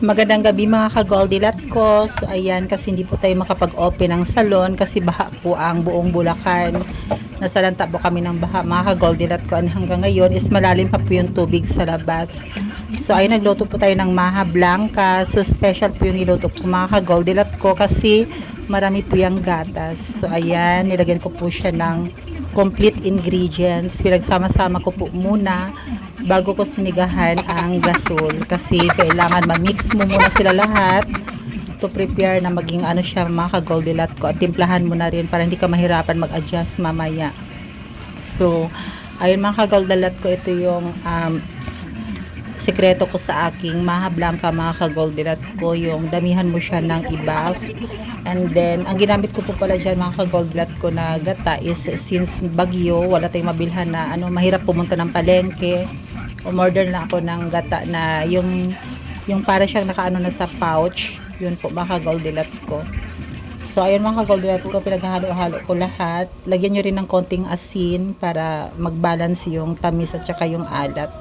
Magandang gabi mga ka-Goldilat ko. So ayan, kasi hindi po tayo makapag-open ng salon kasi baha po ang buong Bulacan. Nasalanta po kami ng baha mga ka-Goldilat ko. Hanggang ngayon is malalim pa po yung tubig sa labas. So ayun, nagluto po tayo ng maha blanca. So special po yung niluto ko mga ka-Goldilat ko kasi marami po yung gatas. So ayan, nilagyan ko po siya ng complete ingredients. Pinagsama-sama ko po muna bago ko sinigahan ang gasol kasi kailangan ma-mix mo muna sila lahat to prepare na maging ano siya mga ka-Goldilat ko, at timplahan mo na rin para hindi ka mahirapan mag-adjust mamaya. So ayun mga ka-Goldilat ko, ito yung sekreto ko sa aking maha blanca mga ka-Goldilat ko, yung damihan mo siya ng ibaf. And then ang ginamit ko po pala dyan mga ka-Goldilat ko na gata is, since bagyo wala tayong mabilhan na ano, mahirap pumunta ng palengke, umorder na ako ng gata na yung para siyang nakaano na sa pouch. Yun po mga ka-Goldilat ko. So ayun mga ka-Goldilat ko, pinaghalo-halo ko lahat. Lagyan nyo rin ng konting asin para mag-balance yung tamis at saka yung alat.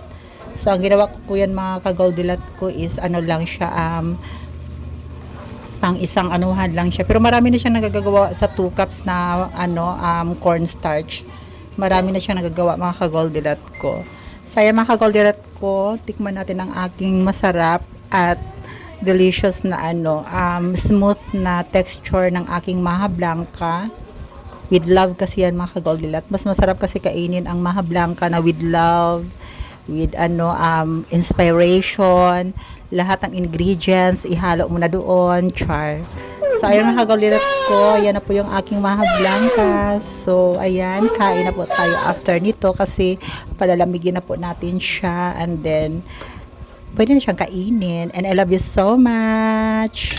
So ang ginawa ko po yan mga ka-Goldilat ko is ano lang siya, pang isang anuhan lang siya. Pero marami na siyang nagagawa sa 2 cups na cornstarch. Marami na siyang nagagawa mga ka-Goldilat ko. So ayan mga ka-Goldilat ko, tikman natin ang aking masarap at delicious na smooth na texture ng aking maha blanca. With love kasi yan mga ka-Goldilat. Mas masarap kasi kainin ang maha blanca na with love, with inspiration. Lahat ng ingredients ihalo mo na doon, char. So ayun mga ka-Goldilat ko, ayan na po yung aking maha blanca. So ayan, kain na po tayo after nito kasi palalamigin na po natin siya, and then pwede na siyang kainin. And I love you so much.